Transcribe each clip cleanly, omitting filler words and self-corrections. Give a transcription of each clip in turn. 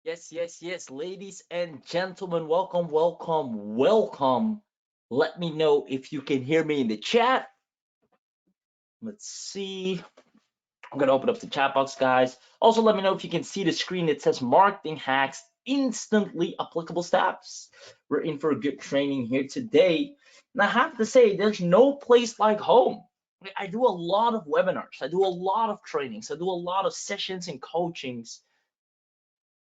Yes, ladies and gentlemen, welcome. Let me know if you can hear me in the chat. Let's see. I'm gonna open up the chat box, guys. Also, let me know if you can see the screen that says marketing hacks, instantly applicable steps. We're in for a good training here today. And I have to say, there's no place like home. I do a lot of webinars, I do a lot of trainings, I do a lot of sessions and coachings,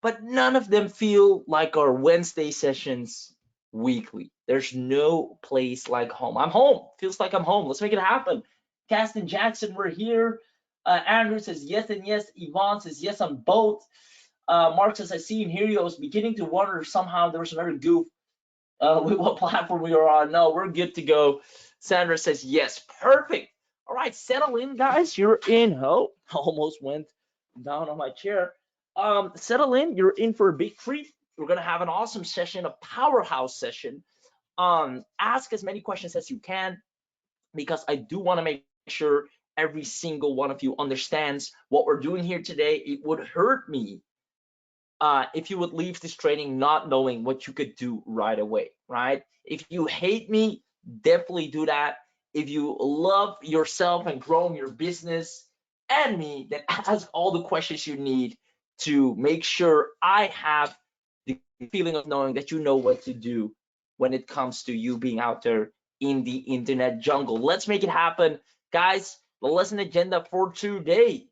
but none of them feel like our Wednesday sessions weekly. There's no place like home. I'm home. Feels like I'm home. Let's make it happen. Caston Jackson, we're here. Andrew says yes and yes. Yvonne says yes on both. Mark says, I see and hear you. I was beginning to wonder if somehow there was another goof with what platform we are on. No, we're good to go. Sandra says yes. Perfect. All right, settle in, guys. You're in. Oh, almost went down on my chair. Settle in. You're in for a big treat. We're gonna have an awesome session, a powerhouse session. Ask as many questions as you can because I do want to make sure every single one of you understands what we're doing here today. It would hurt me if you would leave this training not knowing what you could do right away, right? If you hate me, definitely do that. If you love yourself and growing your business and me, then ask all the questions you need to make sure I have the feeling of knowing that you know what to do when it comes to you being out there in the internet jungle. Let's make it happen. Guys, the lesson agenda for today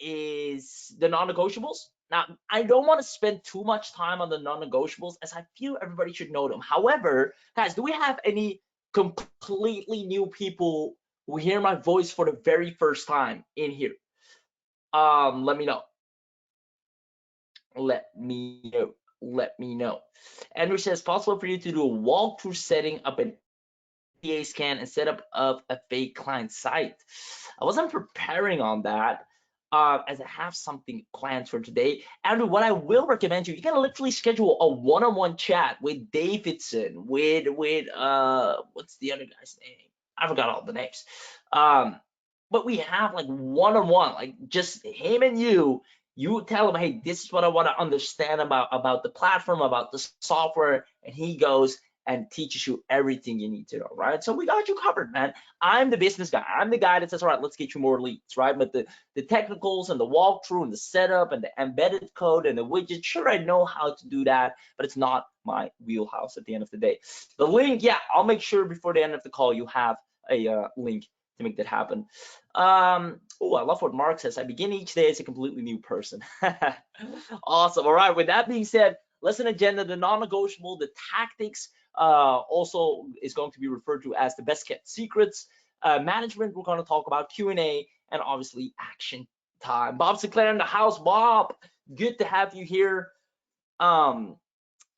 is the non-negotiables. Now, I don't want to spend too much time on the non-negotiables as I feel everybody should know them. However, guys, do we have any completely new people who hear my voice for the very first time in here? Let me know. Let me know. Andrew says, possible for you to do a walkthrough setting up an PA scan and setup of a fake client site. I wasn't preparing on that as I have something planned for today. Andrew, what I will recommend you can literally schedule a one-on-one chat with Davidson, with what's the other guy's name? I forgot all the names. But we have like one-on-one, like just him and you tell him, hey, this is what I want to understand about the platform, about the software, and he goes and teaches you everything you need to know, right? So we got you covered, man. I'm the business guy. I'm the guy that says, all right, let's get you more leads, right? But the technicals and the walkthrough and the setup and the embedded code and the widget, sure, I know how to do that, but it's not my wheelhouse at the end of the day. The link, yeah, I'll make sure before the end of the call you have a link to make that happen. Oh, I love what Mark says. I begin each day as a completely new person. Awesome. All right. With that being said, lesson agenda, the non-negotiable, the tactics, also is going to be referred to as the best kept secrets. Management, we're going to talk about Q&A, and obviously action time. Bob Sinclair in the house. Bob, good to have you here. I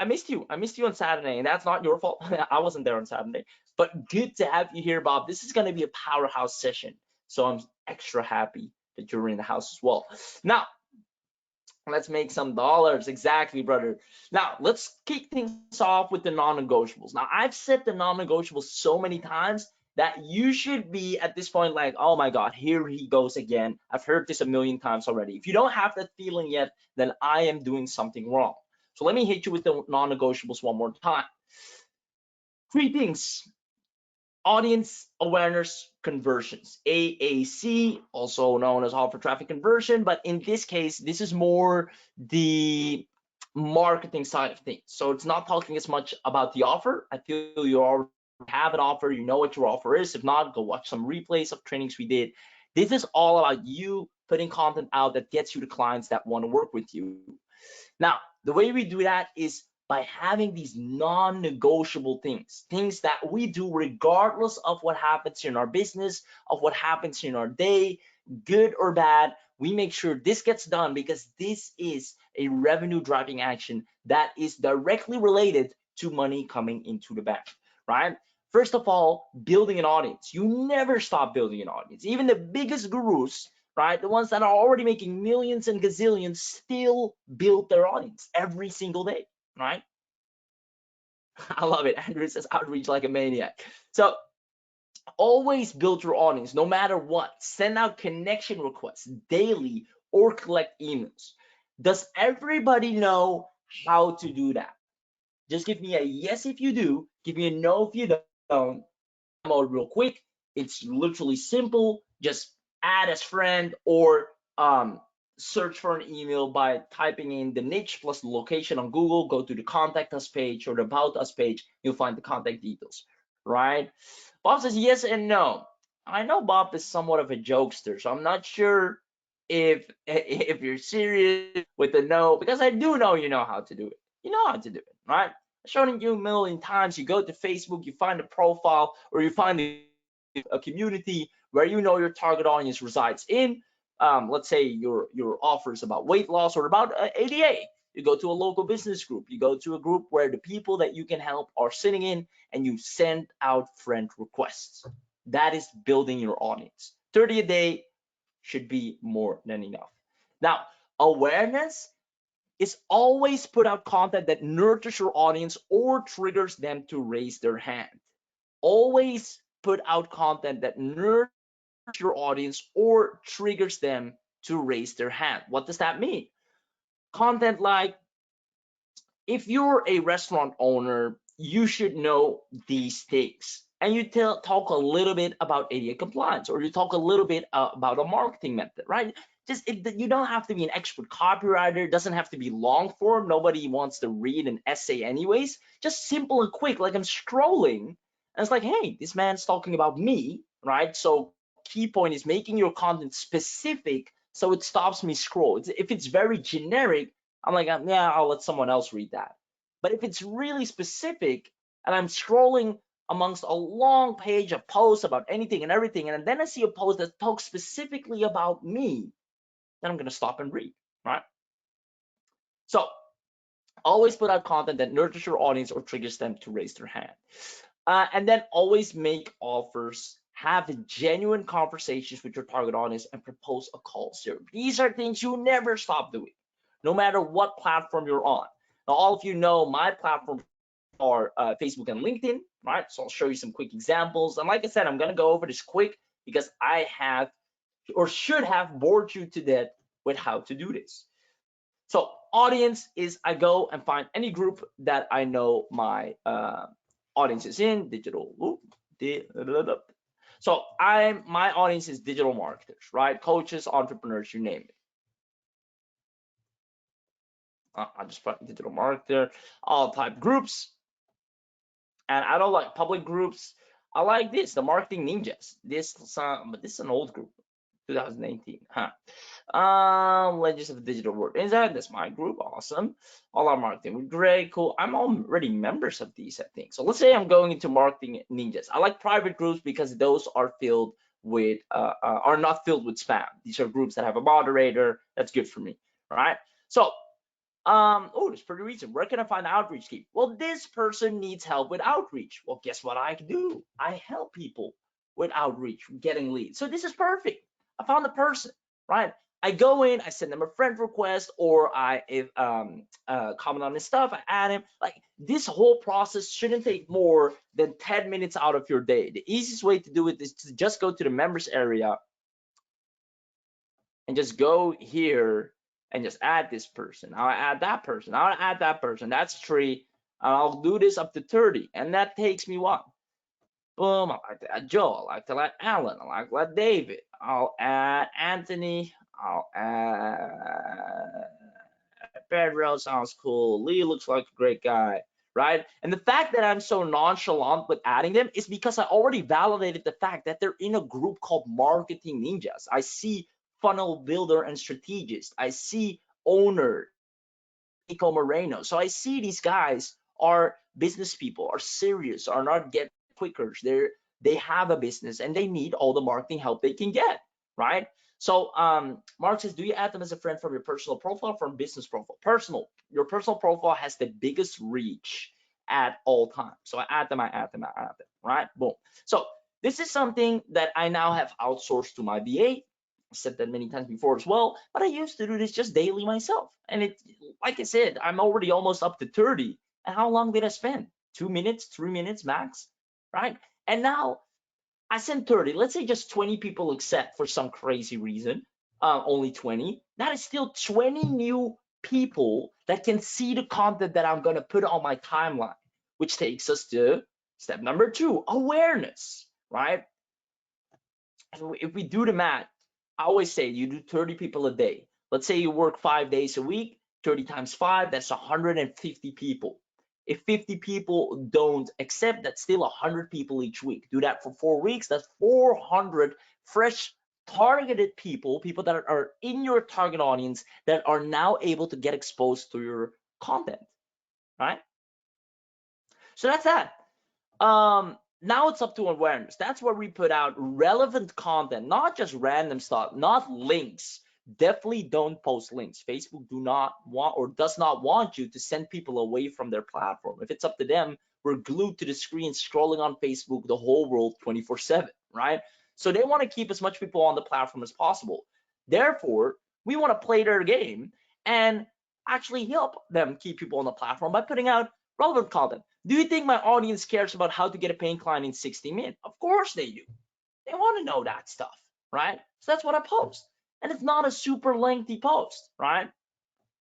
missed you. I missed you on Saturday, and that's not your fault. I wasn't there on Saturday, but good to have you here, Bob. This is going to be a powerhouse session, so I'm extra happy that you're in the house as well. Now, let's make some dollars. Exactly, brother. Now, let's kick things off with the non-negotiables. Now, I've said the non-negotiables so many times that you should be at this point like, oh my God, here he goes again. I've heard this a million times already. If you don't have that feeling yet, then I am doing something wrong. So let me hit you with the non-negotiables one more time. Three things: audience awareness conversions, AAC, also known as offer traffic conversion, but in this case, this is more the marketing side of things. So it's not talking as much about the offer. I feel you already have an offer, you know what your offer is. If not, go watch some replays of trainings we did. This is all about you putting content out that gets you the clients that want to work with you. Now, the way we do that is by having these non-negotiable things that we do regardless of what happens in our business, of what happens in our day, good or bad. We make sure this gets done because this is a revenue driving action that is directly related to money coming into the bank, right? First of all, building an audience. You never stop building an audience. Even the biggest gurus, right? The ones that are already making millions and gazillions still build their audience every single day, right? I love it. Andrew says outreach like a maniac. So always build your audience no matter what. Send out connection requests daily or collect emails. Does everybody know how to do that? Just give me a yes if you do, give me a no if you don't. Demo real quick. It's literally simple. Just add as friend or search for an email by typing in the niche plus the location on Google. Go to the contact us page or the about us page. You'll find the contact details, right? Bob says yes and no. I know Bob is somewhat of a jokester, so I'm not sure if you're serious with the no, because I do know you know how to do it. You know how to do it, right? I've shown it you a million times. You go to Facebook, you find a profile, or you find a community where you know your target audience resides in. Let's say your offers about weight loss or about ADA. You go to a local business group. You go to a group where the people that you can help are sitting in, and you send out friend requests. That is building your audience. 30 a day should be more than enough. Now, awareness is always put out content that nurtures your audience or triggers them to raise their hand. Always put out content that nurtures your audience or triggers them to raise their hand. What does that mean? Content like, if you're a restaurant owner, you should know these things. And you talk a little bit about ADA compliance, or you talk a little bit about a marketing method, right? You don't have to be an expert copywriter. It doesn't have to be long form. Nobody wants to read an essay anyways. Just simple and quick, like I'm scrolling, and it's like, hey, this man's talking about me, right? So key point is making your content specific so it stops me scroll. If it's very generic, I'm like, yeah, I'll let someone else read that. But if it's really specific and I'm scrolling amongst a long page of posts about anything and everything, and then I see a post that talks specifically about me, then I'm going to stop and read, right? So always put out content that nurtures your audience or triggers them to raise their hand. And then always make offers, have genuine conversations with your target audience, and propose a call to. These are things you never stop doing, no matter what platform you're on. Now, all of you know my platforms are Facebook and LinkedIn, right? So I'll show you some quick examples. And like I said, I'm going to go over this quick because I have or should have bored you to death with how to do this. So audience is I go and find any group that I know my audience is in, digital. So my audience is digital marketers, right? Coaches, entrepreneurs, you name it. I just put digital marketer. I'll type groups, and I don't like public groups. I like this, the marketing ninjas. But this is an old group, 2018, huh? Legends of Digital World Inside. That's my group. Awesome. All our marketing. Great, cool. I'm already members of these, I think. So let's say I'm going into marketing ninjas. I like private groups because those are filled with are not filled with spam. These are groups that have a moderator. That's good for me. All right. So oh, there's pretty reason. Where can I find outreach team? Well, this person needs help with outreach. Well, guess what I do? I help people with outreach, getting leads. So this is perfect. I found the person, right? I go in, I send them a friend request, or I comment on his stuff, I add him. Like, this whole process shouldn't take more than 10 minutes out of your day. The easiest way to do it is to just go to the members area and just go here and just add this person. I'll add that person. I'll add that person. That's 3. I'll do this up to 30. And that takes me what? Boom. I like to add Joe. I like to add Alan. I like to add David. I'll add Anthony. I'll add Pedro. Sounds cool. Lee looks like a great guy. Right? And the fact that I'm so nonchalant with adding them is because I already validated the fact that they're in a group called Marketing Ninjas. I see funnel builder and strategist. I see owner, Nico Moreno. So I see these guys are business people, are serious, are not get quickers. They have a business and they need all the marketing help they can get, right? So Mark says, do you add them as a friend from your personal profile, from business profile? Personal. Your personal profile has the biggest reach at all times. So I add them, right? Boom. So this is something that I now have outsourced to my VA. I said that many times before as well, but I used to do this just daily myself. And it, like I said, I'm already almost up to 30. And how long did I spend? 2 minutes, 3 minutes max, right? And now I sent 30. Let's say just 20 people accept for some crazy reason, only 20. That is still 20 new people that can see the content that I'm going to put on my timeline, which takes us to step number 2, awareness, right? If we do the math, I always say you do 30 people a day. Let's say you work 5 days a week, 30 times 5, that's 150 people. If 50 people don't accept, that's still 100 people each week. Do that for 4 weeks, that's 400 fresh targeted people that are in your target audience that are now able to get exposed to your content, right? So that's that. Now it's up to awareness. That's where we put out relevant content, not just random stuff, not links. Definitely don't post links. Facebook do not want or does not want you to send people away from their platform. If it's up to them, we're glued to the screen scrolling on Facebook the whole world 24/7, right? So they want to keep as much people on the platform as possible. Therefore, we want to play their game and actually help them keep people on the platform by putting out relevant content. Do you think my audience cares about how to get a paying client in 60 minutes? Of course they do. They want to know that stuff, right? So that's what I post. And it's not a super lengthy post, right?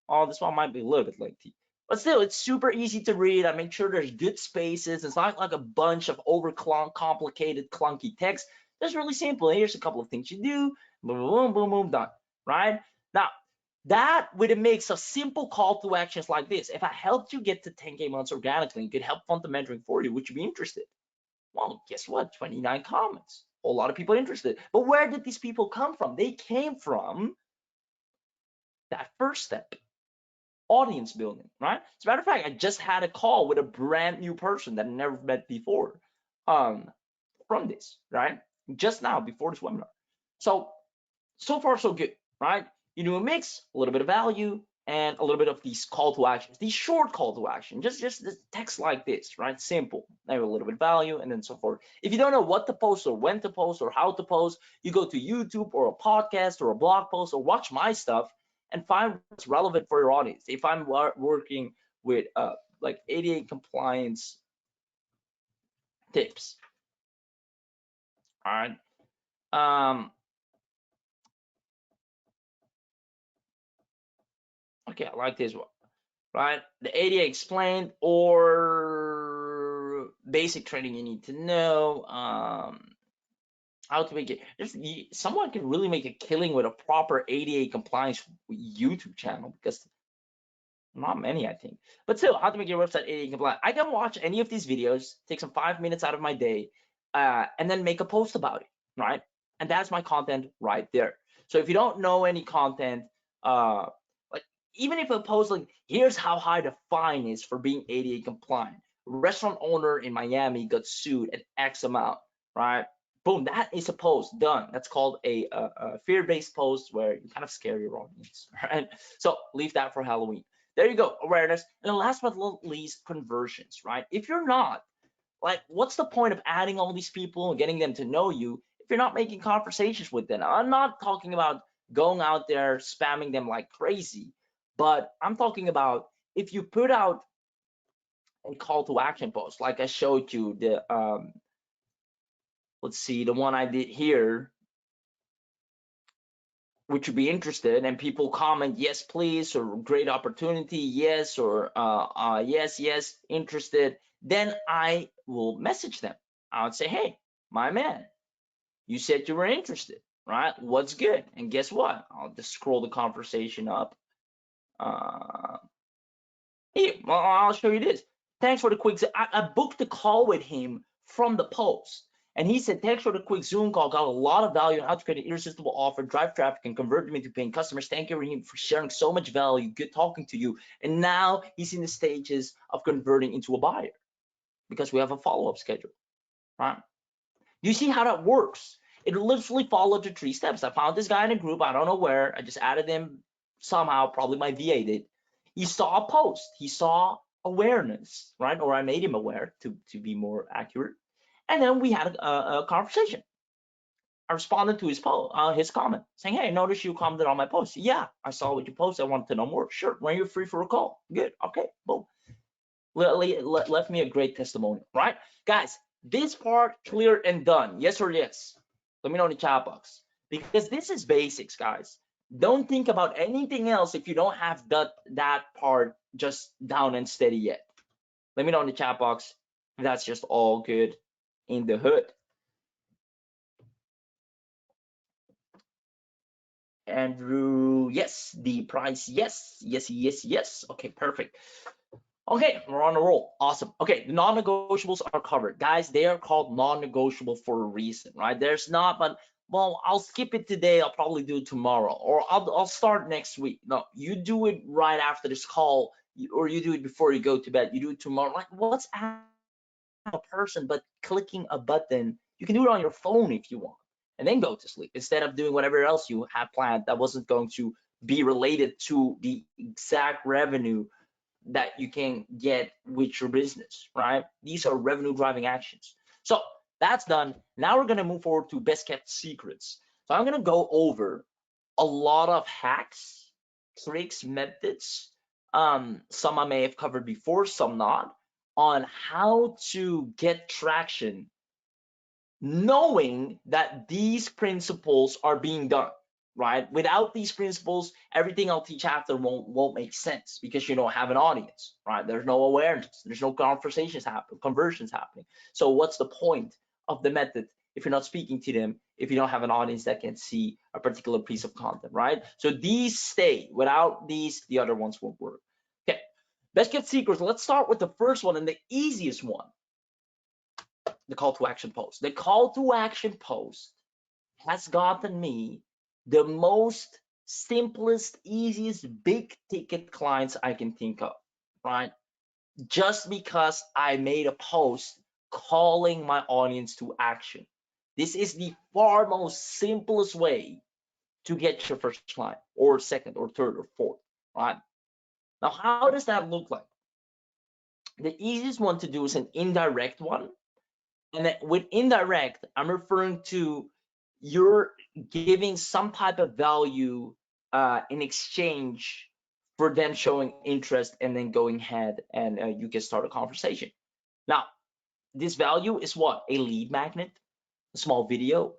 Oh, this one might be a little bit lengthy. But still, it's super easy to read. I make sure there's good spaces. It's not like a bunch of over complicated, clunky text. It's really simple. Here's a couple of things you do. Boom, boom, boom, boom, done, right? Now, that with a mix of simple call to actions like this. If I helped you get to 10K months organically and could help fund the mentoring for you, would you be interested? Well, guess what? 29 comments. A lot of people interested. But where did these people come from? They came from that first step, audience building, right? As a matter of fact, I just had a call with a brand new person that I never met before from this, right? Just now before this webinar. So far so good, right? You do a mix, a little bit of value, and a little bit of these call to actions, these short call to action, just the text like this, right? Simple, maybe a little bit of value, and then so forth. If you don't know what to post or when to post or how to post, you go to YouTube or a podcast or a blog post or watch my stuff and find what's relevant for your audience. If I'm working with like ADA compliance tips, all right? Okay, I like this one, right? The ADA explained or basic training you need to know. How to make it. Someone can really make a killing with a proper ADA compliance YouTube channel because not many, I think. But still, how to make your website ADA compliant. I can watch any of these videos, take some 5 minutes out of my day, and then make a post about it, right? And that's my content right there. So if you don't know any content, like even if a post like, here's how high the fine is for being ADA compliant. Restaurant owner in Miami got sued at X amount, right? Boom, that is a post done. That's called a fear-based post where you kind of scare your audience, right? So leave that for Halloween. There you go, awareness. And last but not least, conversions, right? If you're not, like, what's the point of adding all these people and getting them to know you if you're not making conversations with them? I'm not talking about going out there spamming them like crazy, but I'm talking about if you put out a call to action post, like I showed you the, let's see, the one I did here, which would be interested, and people comment yes please or great opportunity, yes, or yes, interested, then I will message them. I would say, hey, my man, you said you were interested, right? What's good? And guess what? I'll just scroll the conversation up. Here, well, I'll show you this. Thanks for the quick. I booked a call with him from the post. And he said, thanks for the quick Zoom call. Got a lot of value on how to create an irresistible offer, drive traffic, and convert them into paying customers. Thank you, Raheem, for sharing so much value. Good talking to you. And now he's in the stages of converting into a buyer because we have a follow-up schedule, right? You see how that works? It literally followed the 3 steps. I found this guy in a group. I don't know where. I just added him somehow. Probably my VA did. He saw a post. He saw awareness, right? Or I made him aware to be more accurate. And then we had a conversation. I responded to his comment saying, hey, notice you commented on my post. Yeah, I saw what you posted. I wanted to know more. Sure, when you're free for a call. Good, okay, boom. Left me a great testimonial, right? Guys, this part clear and done. Yes or yes? Let me know in the chat box. Because this is basics, guys. Don't think about anything else if you don't have that part just down and steady yet. Let me know in the chat box if that's just all good in the hood. Andrew, yes. The price, yes. Yes. Okay, perfect. Okay, we're on a roll. Awesome. Okay, the non-negotiables are covered. Guys, they are called non-negotiable for a reason, right? There's not, but well, I'll skip it today. I'll probably do it tomorrow, or I'll start next week. No, you do it right after this call, or you do it before you go to bed. You do it tomorrow. Like, what's a person but clicking a button? You can do it on your phone if you want, and then go to sleep instead of doing whatever else you had planned that wasn't going to be related to the exact revenue that you can get with your business, right? These are revenue driving actions. So that's done. Now we're gonna move forward to best kept secrets. So I'm gonna go over a lot of hacks, tricks, methods. Some I may have covered before, some not, on how to get traction knowing that these principles are being done, right? Without these principles, everything I'll teach after won't make sense because you don't have an audience, right? There's no awareness, there's no conversions happening. So what's the point of the method if you're not speaking to them, if you don't have an audience that can see a particular piece of content, right? So these stay. Without these, the other ones won't work. Okay, best kept secrets. Let's start with the first one and the easiest one, the call to action post. The call to action post has gotten me the most simplest, easiest, big ticket clients I can think of, right? Just because I made a post calling my audience to action. This is the far most simplest way to get your first client, or second, or third, or fourth, right? Now, how does that look like? The easiest one to do is an indirect one. And then with indirect, I'm referring to you're giving some type of value in exchange for them showing interest and then going ahead and you can start a conversation. Now, this value is what? A lead magnet, a small video,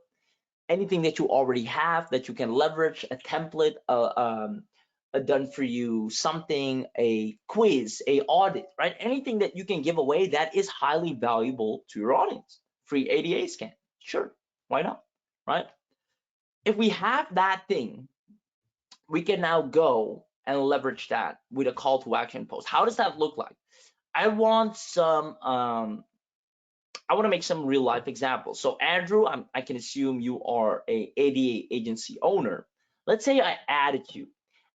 anything that you already have that you can leverage, a template, a done for you something, a quiz, a audit, right? Anything that you can give away that is highly valuable to your audience. Free ADA scan, sure, why not, right? If we have that thing, we can now go and leverage that with a call to action post. How does that look like? I want to make some real life examples. So Andrew, I can assume you are a ADA agency owner. Let's say I added you,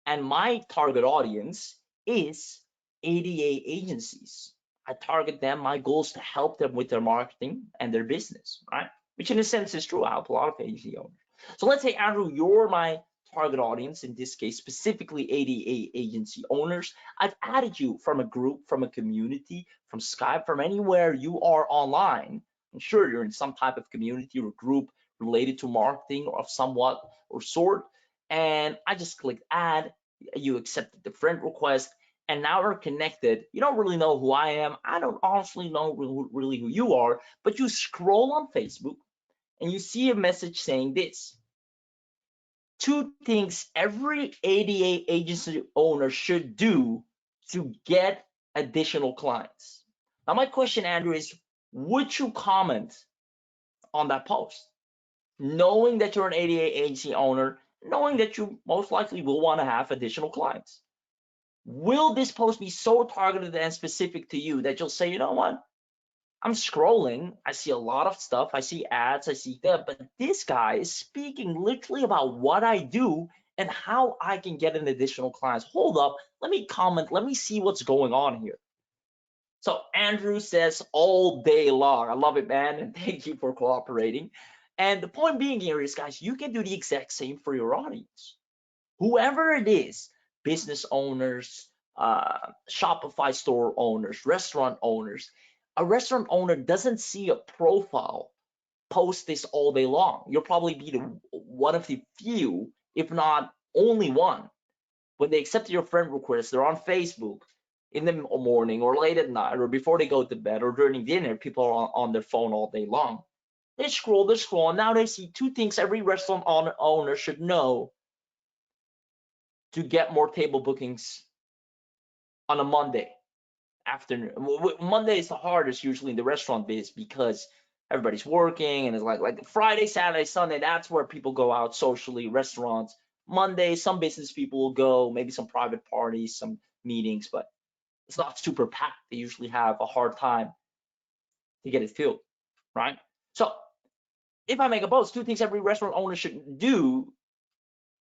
and my target audience is ADA agencies. I target them. My goal is to help them with their marketing and their business, right? Which in a sense is true. I help a lot of agency owners. So let's say, Andrew, you're my target audience, in this case, specifically ADA agency owners. I've added you from a group, from a community, from Skype, from anywhere you are online. I'm sure you're in some type of community or group related to marketing of somewhat or sort. And I just clicked add, you accepted the friend request, and now we're connected. You don't really know who I am. I don't honestly know really who you are, but you scroll on Facebook and you see a message saying this: two things every ADA agency owner should do to get additional clients. Now, my question, Andrew, is would you comment on that post? Knowing that you're an ADA agency owner, knowing that you most likely will want to have additional clients. Will this post be so targeted and specific to you that you'll say, you know what? I'm scrolling, I see a lot of stuff, I see ads, I see that, but this guy is speaking literally about what I do and how I can get an additional clients. Hold up, let me comment, let me see what's going on here. So Andrew says all day long. I love it, man, and thank you for cooperating. And the point being here is, guys, you can do the exact same for your audience. Whoever it is, business owners, Shopify store owners, restaurant owners. A restaurant owner doesn't see a profile post this all day long. You'll probably be one of the few, if not only one. When they accept your friend request, they're on Facebook in the morning or late at night or before they go to bed or during dinner. People are on their phone all day long. They scroll, and now they see two things every restaurant owner should know to get more table bookings on a Monday afternoon. Monday is the hardest usually in the restaurant biz because everybody's working, and it's like Friday, Saturday, Sunday, that's where people go out socially, restaurants. Monday, some business people will go, maybe some private parties, some meetings, but it's not super packed. They usually have a hard time to get it filled, right? So if I make a post, 2 things every restaurant owner should do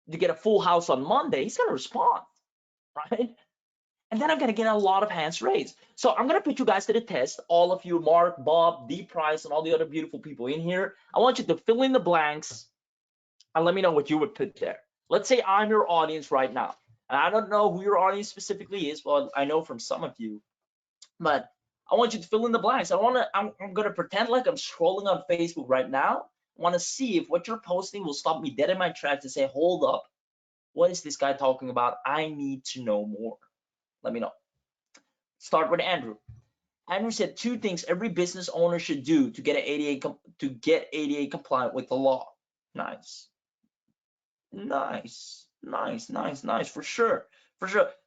to get a full house on Monday, he's gonna respond, right? And then I'm gonna get a lot of hands raised. So I'm gonna put you guys to the test, all of you, Mark, Bob, D Price, and all the other beautiful people in here. I want you to fill in the blanks and let me know what you would put there. Let's say I'm your audience right now. And I don't know who your audience specifically is. Well, I know from some of you, but I want you to fill in the blanks. I'm gonna pretend like I'm scrolling on Facebook right now. I wanna see if what you're posting will stop me dead in my tracks and say, hold up, what is this guy talking about? I need to know more. Let me know. Start with Andrew. Andrew said 2 things every business owner should do to get ADA compliant with the law. Nice. Nice, for sure.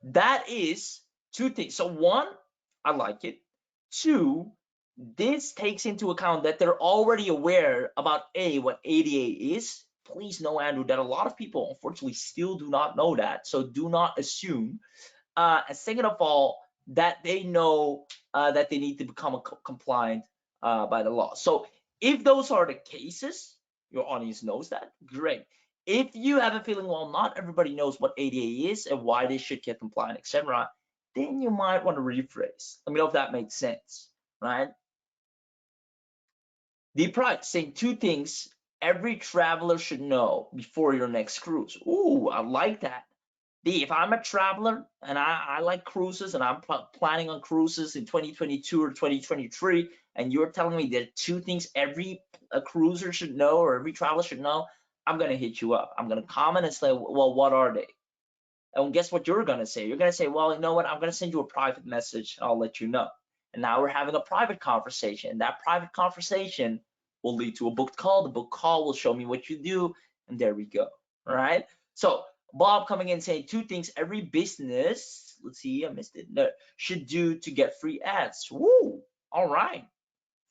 That is 2 things. So 1, I like it. 2, this takes into account that they're already aware about what ADA is. Please know, Andrew, that a lot of people unfortunately still do not know that. So do not assume. And second of all, that they know that they need to become compliant by the law. So if those are the cases, your audience knows that, great. If you have a feeling, well, not everybody knows what ADA is and why they should get compliant, etc., then you might want to rephrase. Let me know if that makes sense, right? The price, saying 2 things every traveler should know before your next cruise. Ooh, I like that. If I'm a traveler and I like cruises and I'm planning on cruises in 2022 or 2023, and you're telling me there are 2 things every cruiser should know or every traveler should know, I'm going to hit you up. I'm going to comment and say, well, what are they? And guess what you're going to say? You're going to say, well, you know what? I'm going to send you a private message. And I'll let you know. And now we're having a private conversation. And that private conversation will lead to a booked call. The booked call will show me what you do. And there we go. All right. So Bob coming in saying 2 things every business, let's see, I missed it, no, should do to get free ads. Woo, all right.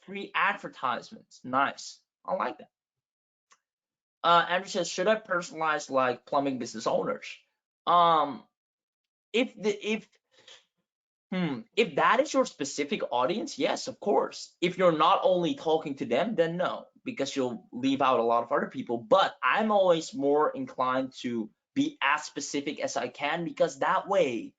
Free advertisements, nice. I like that. Andrew says, should I personalize like plumbing business owners? If that is your specific audience, yes, of course. If you're not only talking to them, then no, because you'll leave out a lot of other people. But I'm always more inclined to be as specific as I can, because that way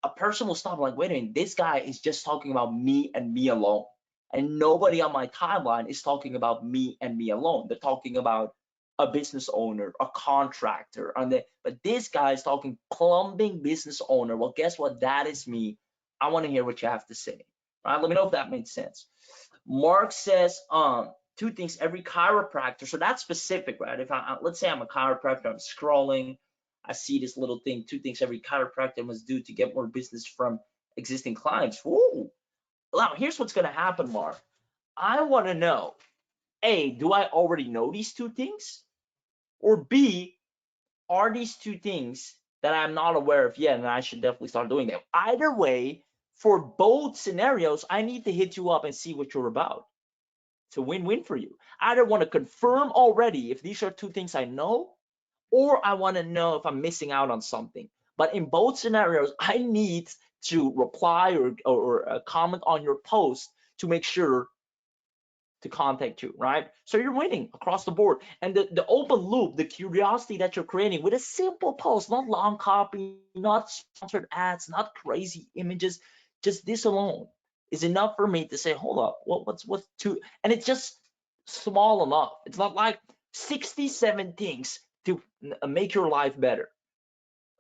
a person will stop like, wait a minute, this guy is just talking about me and me alone. And nobody on my timeline is talking about me and me alone. They're talking about a business owner, a contractor, but this guy is talking plumbing business owner. Well, guess what? That is me. I want to hear what you have to say. Right? Let me know if that makes sense. Mark says, 2 things every chiropractor. So that's specific, right? If let's say I'm a chiropractor, I'm scrolling, I see this little thing, 2 things every chiropractor must do to get more business from existing clients. Ooh. Now, here's what's going to happen, Mark. I want to know, A, do I already know these 2 things? Or B, are these 2 things that I'm not aware of yet and I should definitely start doing them? Either way, for both scenarios, I need to hit you up and see what you're about. It's a win-win for you. I either want to confirm already if these are 2 things I know, or I want to know if I'm missing out on something. But in both scenarios, I need to reply or comment on your post to make sure to contact you, right? So you're winning across the board. And the open loop, the curiosity that you're creating with a simple post, not long copy, not sponsored ads, not crazy images, just this alone is enough for me to say, hold up, what's 2? And it's just small enough. It's not like 67 things to make your life better.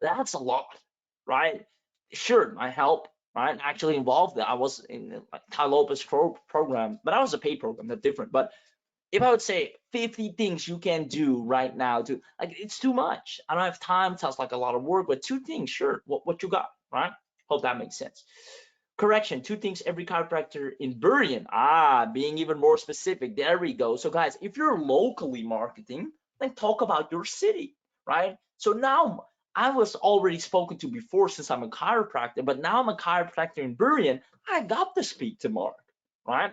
That's a lot, right? Sure, my help, right? Actually involved that. I was in like Ty Lopez program, but I was a paid program, that's different. But if I would say 50 things you can do right now to, like, it's too much. I don't have time. Sounds like a lot of work, but 2 things, sure. What you got, right? Hope that makes sense. Correction, 2 things every chiropractor in Burien. Being even more specific. There we go. So guys, if you're locally marketing, then talk about your city, right? So now I was already spoken to before since I'm a chiropractor, but now I'm a chiropractor in Burien. I got to speak to Mark, right?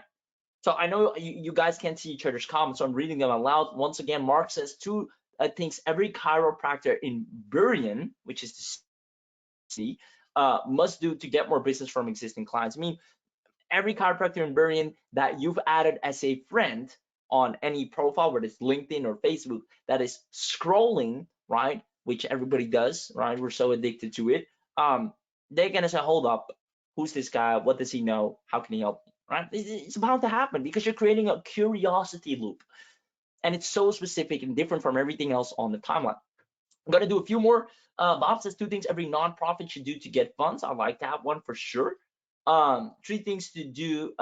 So I know you guys can't see each other's comments, so I'm reading them aloud. Once again, Mark says two things every chiropractor in Burien, which is the city, must do to get more business from existing clients. I mean, every chiropractor in Burien that you've added as a friend on any profile, whether it's LinkedIn or Facebook, that is scrolling, right? Which everybody does, right? We're so addicted to it. They're gonna say, hold up, who's this guy? What does he know? How can he help me? Right? It's about to happen because you're creating a curiosity loop. And it's so specific and different from everything else on the timeline. I'm gonna do a few more. Bob says two things every nonprofit should do to get funds. I like that one for sure. Three things to do.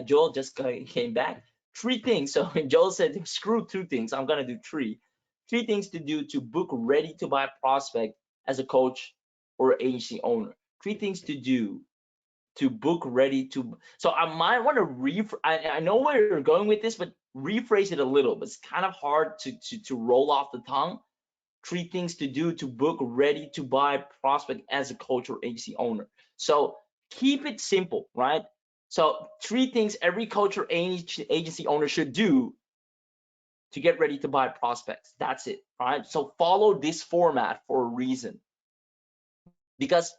Joel just came back. Three things. So Joel said, screw two things. I'm gonna do three. Three things to do to book ready to buy prospect as a coach or agency owner. Three things to do to book ready to. So I might want to I know where you're going with this, but rephrase it a little. But it's kind of hard to roll off the tongue. Three things to do to book ready to buy prospect as a coach or agency owner. So keep it simple, right? So three things every coach or agency owner should do to get ready to buy prospects. That's it, right? So follow this format for a reason, because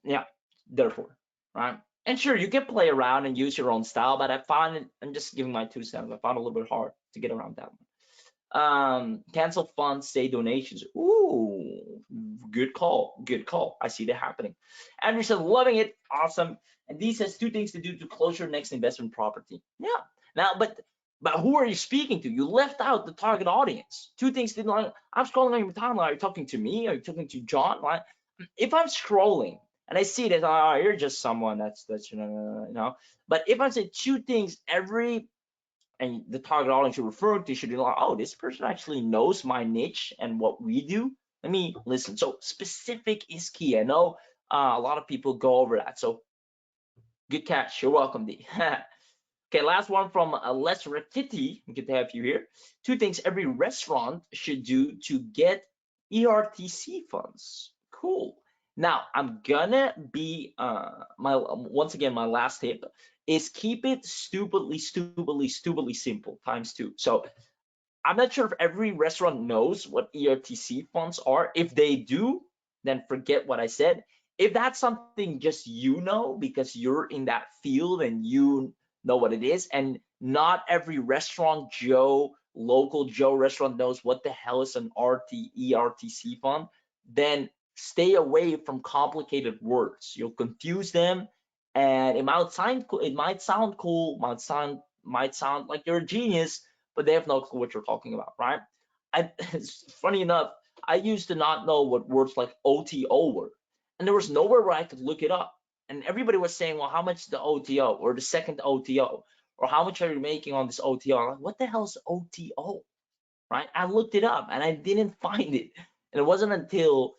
yeah, therefore, right? And sure, you can play around and use your own style, but I find it, I'm just giving my 2 cents. I found it a little bit hard to get around that one. Cancel funds, say donations. Ooh, good call, good call. I see that happening. Andrew says, loving it, awesome. And D says, two things to do to close your next investment property. Yeah. Now, but who are you speaking to? You left out the target audience. Two things to do. I'm scrolling on your timeline. Are you talking to me? Are you talking to John? Right? If I'm scrolling and I see that, oh, you're just someone that's you know. But if I say two things every, and the target audience you're referring to should be like, oh, this person actually knows my niche and what we do. Let me listen. So specific is key. I know a lot of people go over that. So good catch. You're welcome, D. Okay, last one from Les Rakiti. Good to have you here. Two things every restaurant should do to get ERTC funds. Cool. Now I'm gonna be once again, my last tip is keep it stupidly simple times two. So I'm not sure if every restaurant knows what ERTC funds are. If they do, then forget what I said. If that's something just you know because you're in that field and you know what it is, and not every restaurant Joe, local Joe restaurant knows what the hell is an ERTC fund, then stay away from complicated words. You'll confuse them, and it might sound cool, might sound like you're a genius, but they have no clue what you're talking about, right? It's funny enough, I used to not know what words like OTO were, and there was nowhere where I could look it up. And everybody was saying, well, how much is the OTO or the second OTO, or how much are you making on this OTO? I'm like, what the hell is OTO, right? I looked it up and I didn't find it, and it wasn't until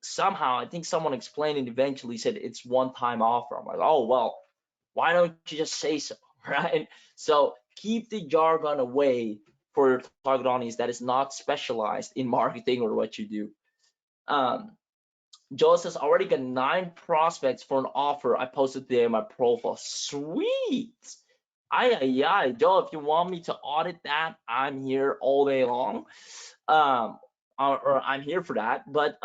somehow I think someone explained it eventually said it's one-time offer. I'm like, oh well, why don't you just say so, right? So keep the jargon away for your target audience that is not specialized in marketing or what you do. Joe says, already got 9 prospects for an offer I posted there in my profile. Sweet. Aye, Joe, if you want me to audit that, I'm here all day long. Or I'm here for that. But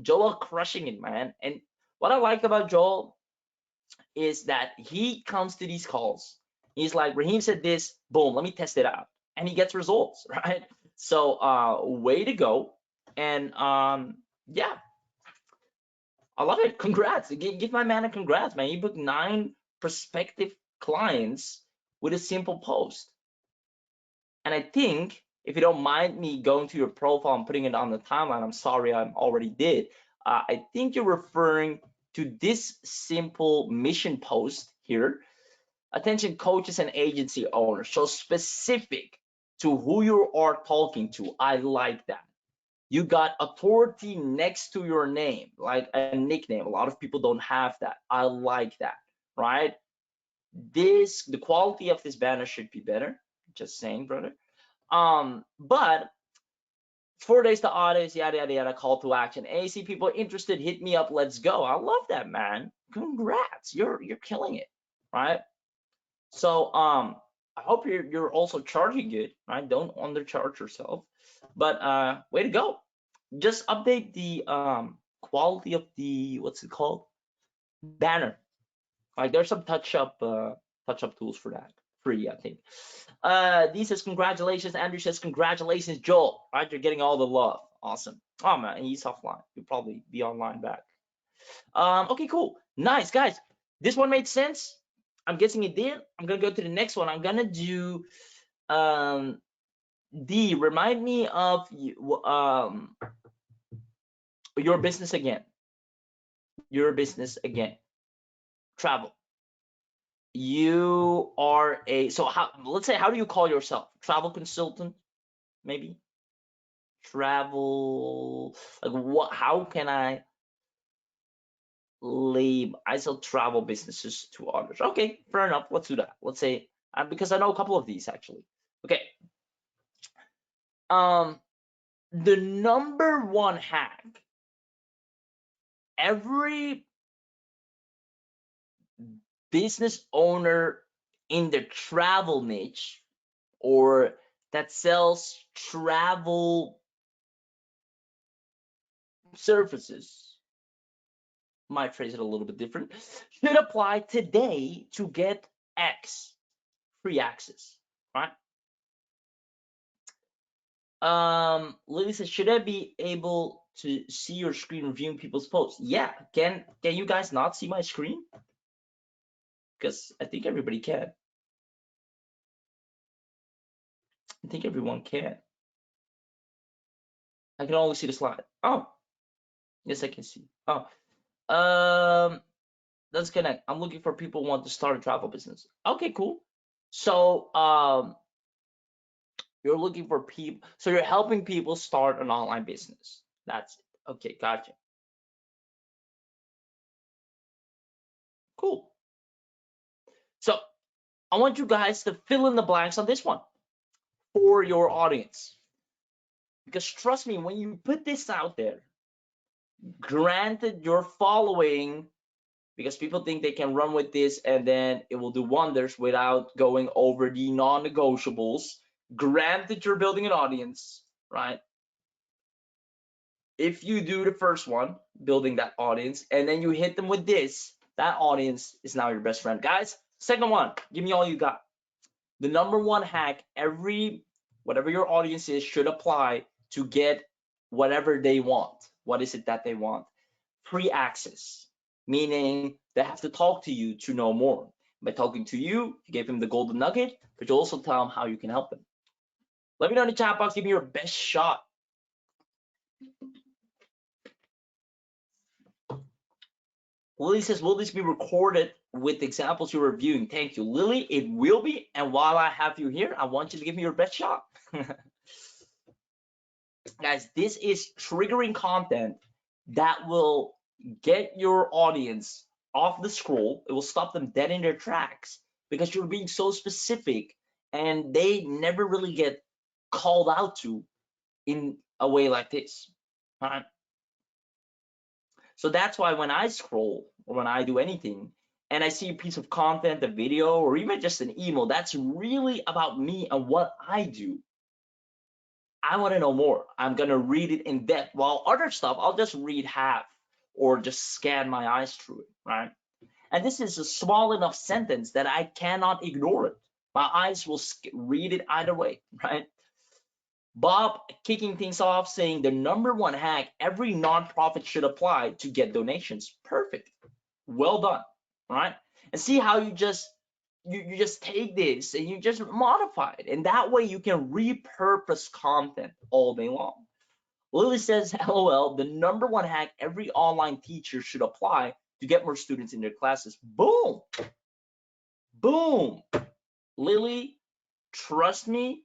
Joel crushing it, man. And what I like about Joel is that he comes to these calls. He's like, Raheem said this, boom, let me test it out. And he gets results, right? So way to go. And yeah, I love it. Congrats. Give my man a congrats, man. He booked 9 prospective clients with a simple post. And I think, if you don't mind me going to your profile and putting it on the timeline, I'm sorry, I already did. I think you're referring to this simple mission post here. Attention coaches and agency owners. So specific to who you are talking to. I like that. You got authority next to your name, like a nickname. A lot of people don't have that. I like that, right? The quality of this banner should be better. Just saying, brother. But 4 days to audits, yada yada yada. Call to action. AC people interested, hit me up. Let's go. I love that, man. Congrats, you're killing it, right? So I hope you're also charging good, right? Don't undercharge yourself. But way to go. Just update the quality of the, what's it called, banner. Like there's some touch up tools for that, free, I think. D says congratulations. Andrew says congratulations, Joel. Right, you're getting all the love. Awesome. Oh man, he's offline. He'll probably be online back. Okay, cool. Nice, guys. This one made sense. I'm guessing it did. I'm gonna go to the next one. I'm gonna do D. Remind me of your business again. Your business again. Travel. You are a, so how, let's say, how do you call yourself? Travel consultant, maybe? Travel, like what, how can I label? I sell travel businesses to others. Okay, fair enough. Let's do that. Let's say, because I know a couple of these actually. Okay. The number one hack every business owner in the travel niche or that sells travel services, might phrase it a little bit different, should apply today to get X free access, right? Lily says, should I be able to see your screen reviewing people's posts? Yeah, can you guys not see my screen? Because I think everybody can. I think everyone can. I can only see the slide. Oh, yes, I can see. Oh, let's connect. I'm looking for people who want to start a travel business. Okay, cool. So, you're looking for people. So you're helping people start an online business. That's it. Okay, gotcha. Cool. So I want you guys to fill in the blanks on this one for your audience. Because trust me, when you put this out there, granted you're following, because people think they can run with this and then it will do wonders without going over the non-negotiables. Granted you're building an audience, right? If you do the first one, building that audience, and then you hit them with this, that audience is now your best friend. Guys, second one, give me all you got. The number one hack, whatever your audience is, should apply to get whatever they want. What is it that they want? Free access, meaning they have to talk to you to know more. By talking to you, you gave them the golden nugget, but you also tell them how you can help them. Let me know in the chat box, give me your best shot. Lily says, will this be recorded with examples you're reviewing? Thank you, Lily. It will be. And while I have you here, I want you to give me your best shot. Guys, this is triggering content that will get your audience off the scroll. It will stop them dead in their tracks because you're being so specific and they never really get called out to in a way like this. All right. So that's why when I scroll or when I do anything and I see a piece of content, a video, or even just an email, that's really about me and what I do. I want to know more. I'm going to read it in depth. While other stuff, I'll just read half or just scan my eyes through it, right? And this is a small enough sentence that I cannot ignore it. My eyes will read it either way, right? Bob kicking things off saying the number one hack every nonprofit should apply to get donations. Perfect. Well done, right? And see how you just take this and you just modify it, and that way you can repurpose content all day long. Lily says, LOL, the number one hack every online teacher should apply to get more students in their classes. Boom. Boom. Lily, trust me.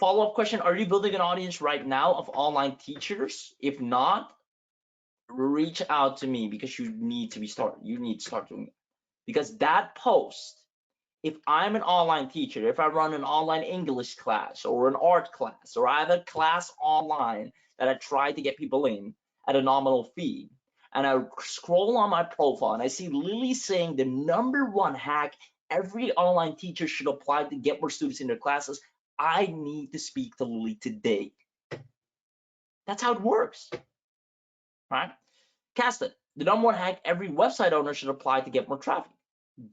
Follow-up question, are you building an audience right now of online teachers? If not, reach out to me because you need to start doing it. Because that post if I'm an online teacher, if I run an online English class or an art class, or I have a class online that I try to get people in at a nominal fee, and I scroll on my profile and I see Lily saying the #1 hack every online teacher should apply to get more students in their classes, I need to speak to Lily today. That's how it works, right? Caston, the #1 hack every website owner should apply to get more traffic.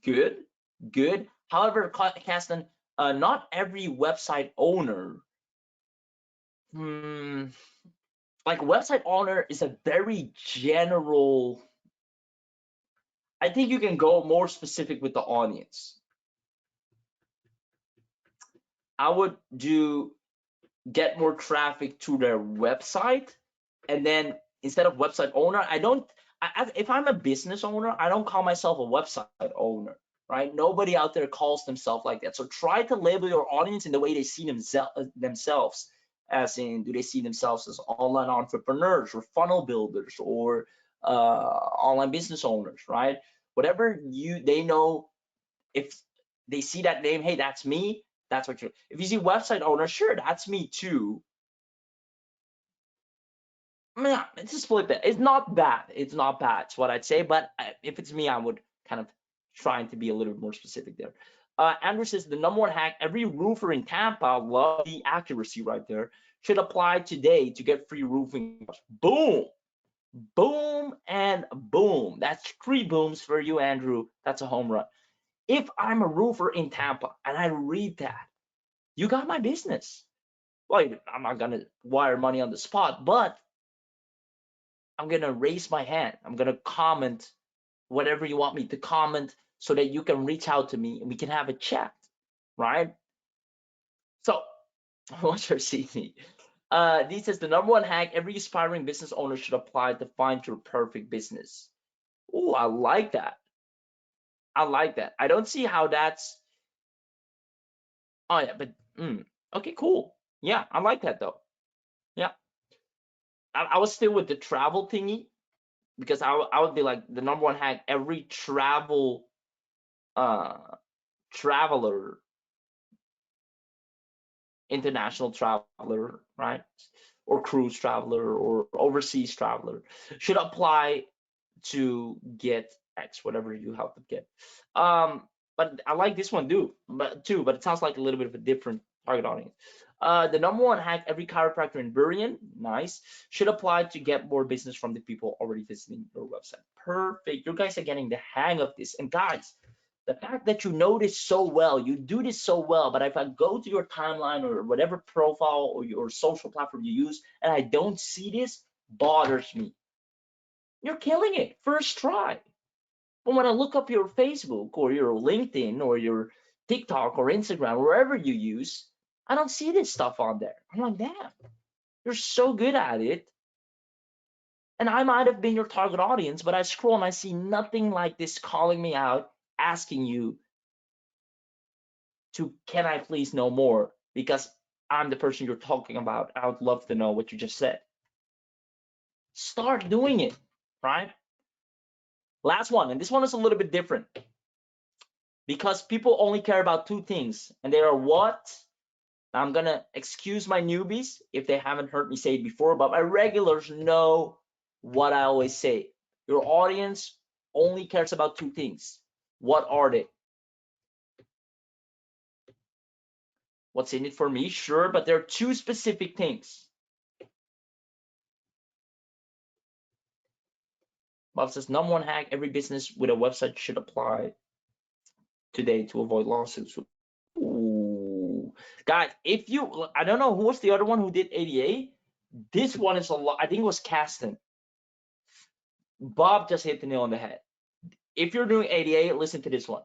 Good, good. However, Caston, not every website owner, like website owner is a very general. I think you can go more specific with the audience. I would do get more traffic to their website, and then instead of website owner, if I'm a business owner, I don't call myself a website owner, right? Nobody out there calls themselves like that. So try to label your audience in the way they see themselves, as in, do they see themselves as online entrepreneurs or funnel builders or online business owners, right? Whatever they know, if they see that name, hey, that's me, that's what if you see website owner, sure, that's me too. Yeah, it's a split bit. It's not bad. It's not bad. It's what I'd say. But if it's me, I would kind of trying to be a little bit more specific there. Andrew says the #1 hack every roofer in Tampa, love the accuracy right there, should apply today to get free roofing. Boom, boom, and boom. That's 3 booms for you, Andrew. That's a home run. If I'm a roofer in Tampa and I read that, you got my business. Well, I'm not gonna wire money on the spot, but I'm gonna raise my hand. I'm gonna comment whatever you want me to comment so that you can reach out to me and we can have a chat, right? So, what's your CD? This says the #1 hack every aspiring business owner should apply to find your perfect business. Oh, I like that. I like that. I don't see how that's. Oh yeah, but okay, cool. Yeah, I like that though. Yeah, I was still with the travel thingy because I would be like the #1 hack every uh traveler, international traveler, right, or cruise traveler or overseas traveler should apply to get X, whatever you help them get. But I like this one too, but it sounds like a little bit of a different target audience. The #1 hack every chiropractor in Burien, nice, should apply to get more business from the people already visiting your website. Perfect. You guys are getting the hang of this. And guys, the fact that you know this so well, you do this so well, but if I go to your timeline or whatever profile or your social platform you use and I don't see this, bothers me. You're killing it first try. But when I look up your Facebook or your LinkedIn or your TikTok or Instagram, wherever you use, I don't see this stuff on there. I'm like, damn, you're so good at it. And I might have been your target audience, but I scroll and I see nothing like this calling me out, asking you to, can I please know more? Because I'm the person you're talking about. I would love to know what you just said. Start doing it, right? Last one, and this one is a little bit different because people only care about 2 things, and they are what? I'm gonna excuse my newbies if they haven't heard me say it before, but my regulars know what I always say. Your audience only cares about 2 things. What are they? What's in it for me? Sure, but there are 2 specific things. Bob says, #1 hack every business with a website should apply today to avoid lawsuits. Ooh. Guys, if you, I don't know who was the other one who did ADA. This one is a lot. I think it was Caston. Bob just hit the nail on the head. If you're doing ADA, listen to this one.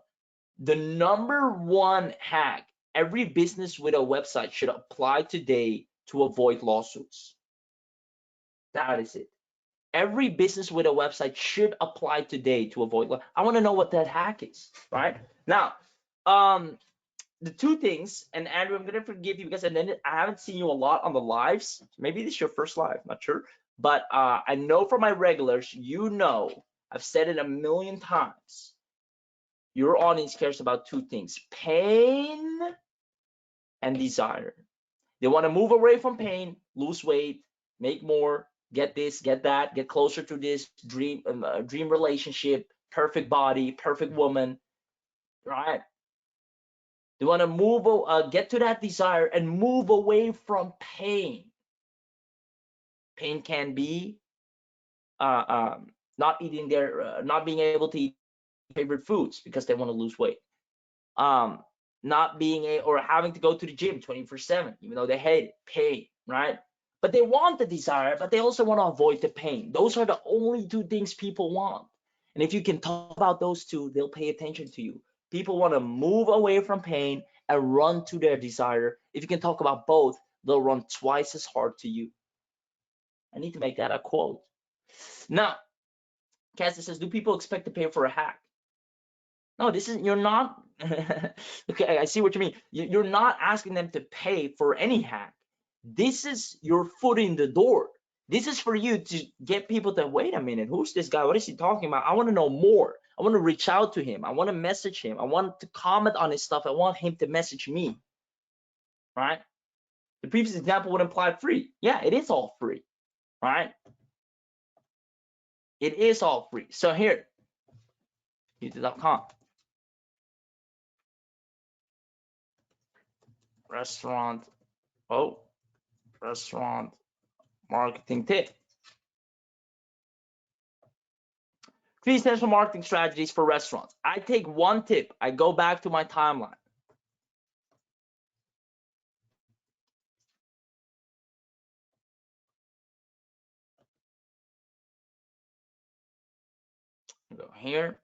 The #1 hack every business with a website should apply today to avoid lawsuits. That is it. Every business with a website should apply today to avoid. I want to know what that hack is, right? Now, the 2 things, and Andrew, I'm gonna forgive you because I haven't seen you a lot on the lives. Maybe this is your first live, not sure. But I know from my regulars, I've said it a million times. your audience cares about two things: pain and desire. They want to move away from pain, lose weight, make more, get this, get that, get closer to this dream relationship, perfect body, perfect woman, right? They want to get to that desire and move away from pain. Pain can be not being able to eat favorite foods because they want to lose weight. Not being or having to go to the gym 24/7, even though they hate it, pain, right? But they want the desire, but they also want to avoid the pain. Those are the only two things people want. And if you can talk about those two, they'll pay attention to you. People want to move away from pain and run to their desire. If you can talk about both, they'll run twice as hard to you. I need to make that a quote. Now, Cassie says, do people expect to pay for a hack? No, you're not. Okay, I see what you mean. You're not asking them to pay for any hack. This is your foot in the door. This is for you to get people to, wait a minute, who's this guy? What is he talking about? I want to know more. I want to reach out to him. I want to message him. I want to comment on his stuff. I want him to message me, right? The previous example would imply free. Yeah, it is all free, right? It is all free. So here, youtube.com. Restaurant marketing tip. 3 essential marketing strategies for restaurants. I take one tip. I go back to my timeline. Go here.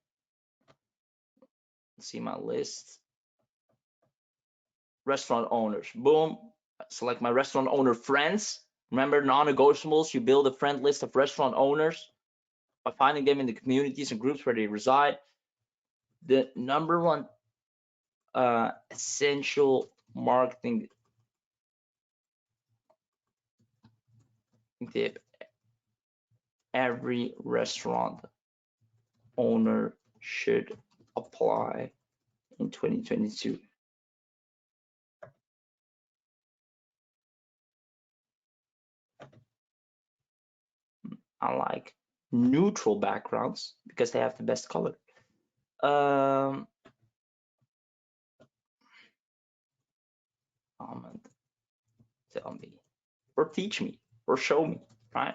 See my list. Restaurant owners. Boom. Select my restaurant owner friends. Remember, non-negotiables. You build a friend list of restaurant owners by finding them in the communities and groups where they reside. The number one essential marketing tip every restaurant owner should apply in 2022. I like neutral backgrounds because they have the best color. Comment, tell me, or teach me, or show me, right?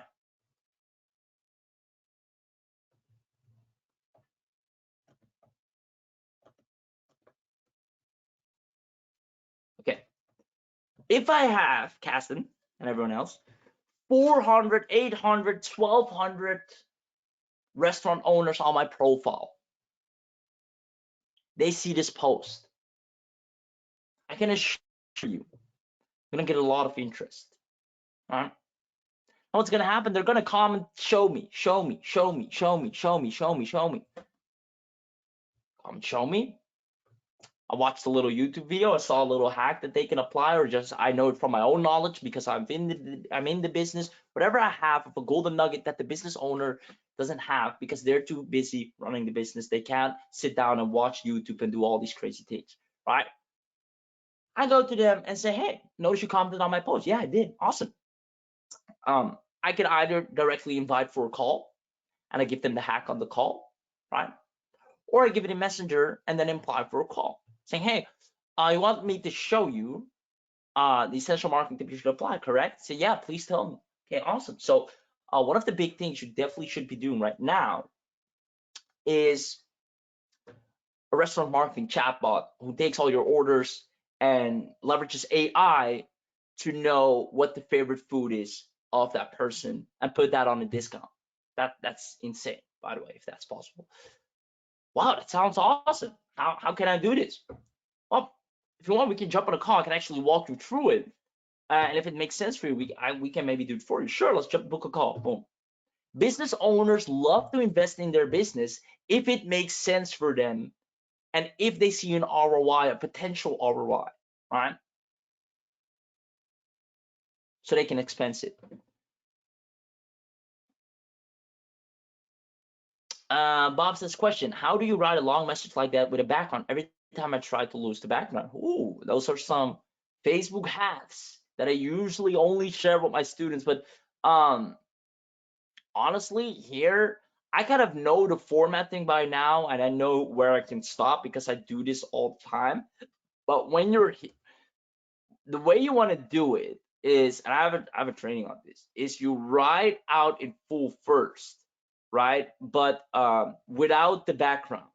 Okay. If I have, Caston and everyone else, 400, 800, 1,200 restaurant owners on my profile, they see this post, I can assure you, I'm gonna get a lot of interest. All right. What's gonna happen? They're gonna comment, show me, show me, show me, show me, show me, show me, show me. Comment, show me. I watched a little YouTube video. I saw a little hack that they can apply, or just I know it from my own knowledge because I'm in the business. Whatever I have of a golden nugget that the business owner doesn't have because they're too busy running the business. They can't sit down and watch YouTube and do all these crazy things, right? I go to them and say, hey, notice you commented on my post. Yeah, I did. Awesome. I could either directly invite for a call and I give them the hack on the call, right? Or I give it a messenger and then imply for a call saying, hey, you want me to show you the essential marketing tip you should apply, correct? So yeah, please tell me. Okay, awesome. So one of the big things you definitely should be doing right now is a restaurant marketing chatbot who takes all your orders and leverages AI to know what the favorite food is of that person and put that on a discount. That's insane, by the way, if that's possible. Wow, that sounds awesome. How can I do this? Well, if you want, we can jump on a call. I can actually walk you through it. And if it makes sense for you, we can maybe do it for you. Sure, let's book a call. Boom. Business owners love to invest in their business if it makes sense for them and if they see an ROI, a potential ROI, right? So they can expense it. Bob says, question, how do you write a long message like that with a background every time I try to lose the background? Ooh, those are some Facebook hacks that I usually only share with my students. But um, honestly, here, I kind of know the formatting by now, and I know where I can stop because I do this all the time. But when you're the way you want to do it is, and I have a training on this, is you write out in full first, right? But without the background.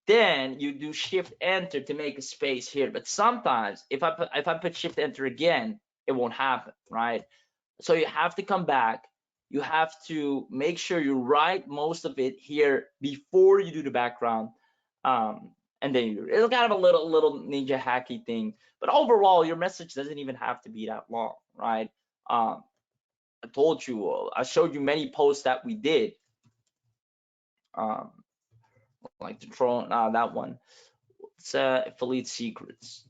Then you do shift enter to make a space here. But sometimes if I put shift enter again, it won't happen, right? So you have to come back. You have to make sure you write most of it here before you do the background. And then it'll kind of a little ninja hacky thing. But overall, your message doesn't even have to be that long, right? I told you, I showed you many posts that we did. Um, like the throw that one. It's affiliate secrets.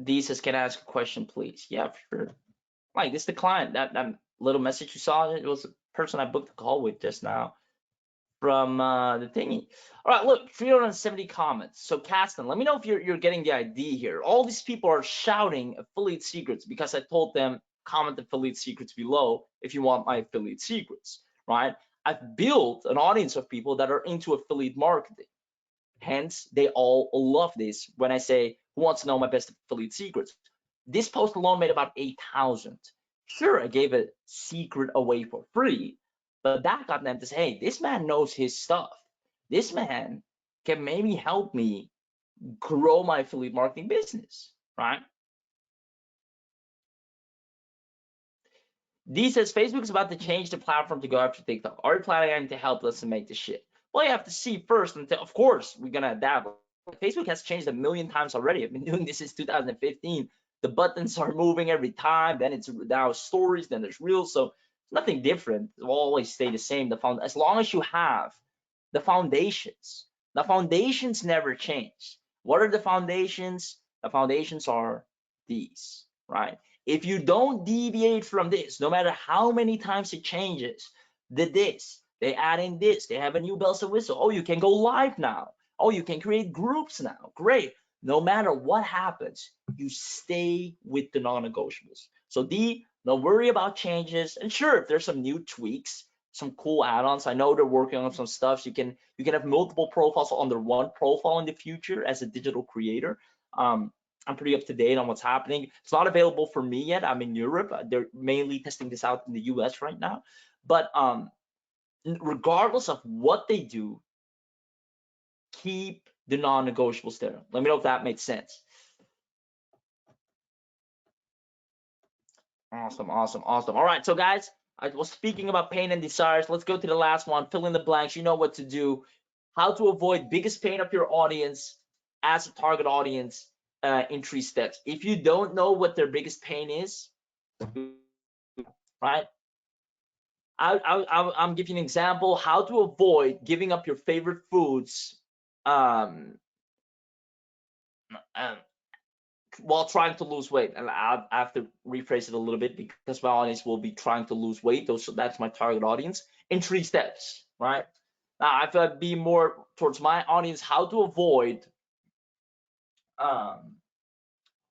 D says, can I ask a question, please? Yeah, sure. Like, this is the client. That little message you saw, it was the person I booked a call with just now from the thingy. All right, look, 370 comments. So, Caston, let me know if you're getting the idea here. All these people are shouting affiliate secrets because I told them comment affiliate secrets below if you want my affiliate secrets, right? I've built an audience of people that are into affiliate marketing. Hence, they all love this when I say, who wants to know my best affiliate secrets? This post alone made about 8,000. Sure, I gave a secret away for free, but that got them to say, hey, this man knows his stuff. This man can maybe help me grow my affiliate marketing business, right? D says, Facebook is about to change the platform to go after TikTok. Are you planning to help us to make this shit? Well, you have to see first, and of course, we're going to adapt. Facebook has changed a million times already. I've been doing this since 2015. The buttons are moving every time. Then it's now stories, then there's reels. So nothing different. It will always stay the same. As long as you have the foundations never change. What are the foundations? The foundations are these, right? If you don't deviate from this, no matter how many times it changes, they add in this, they have a new bells and whistle. Oh, you can go live now. Oh, you can create groups now. Great. No matter what happens, you stay with the non-negotiables. So D, don't worry about changes. And sure, if there's some new tweaks, some cool add-ons, I know they're working on some stuff. So you can have multiple profiles under one profile in the future as a digital creator. I'm pretty up to date on what's happening. It's not available for me yet. I'm in Europe. They're mainly testing this out in the US right now. But regardless of what they do, keep the non-negotiables there. Let me know if that made sense. Awesome. All right, so guys, I was speaking about pain and desires. Let's go to the last one. Fill in the blanks. You know what to do. How to avoid biggest pain of your audience as a target audience in 3 steps. If you don't know what their biggest pain is, right? I'm giving you an example. How to avoid giving up your favorite foods um, while trying to lose weight. And I have to rephrase it a little bit because my audience will be trying to lose weight. So that's my target audience in 3 steps, right? Now, if I be more towards my audience, how to avoid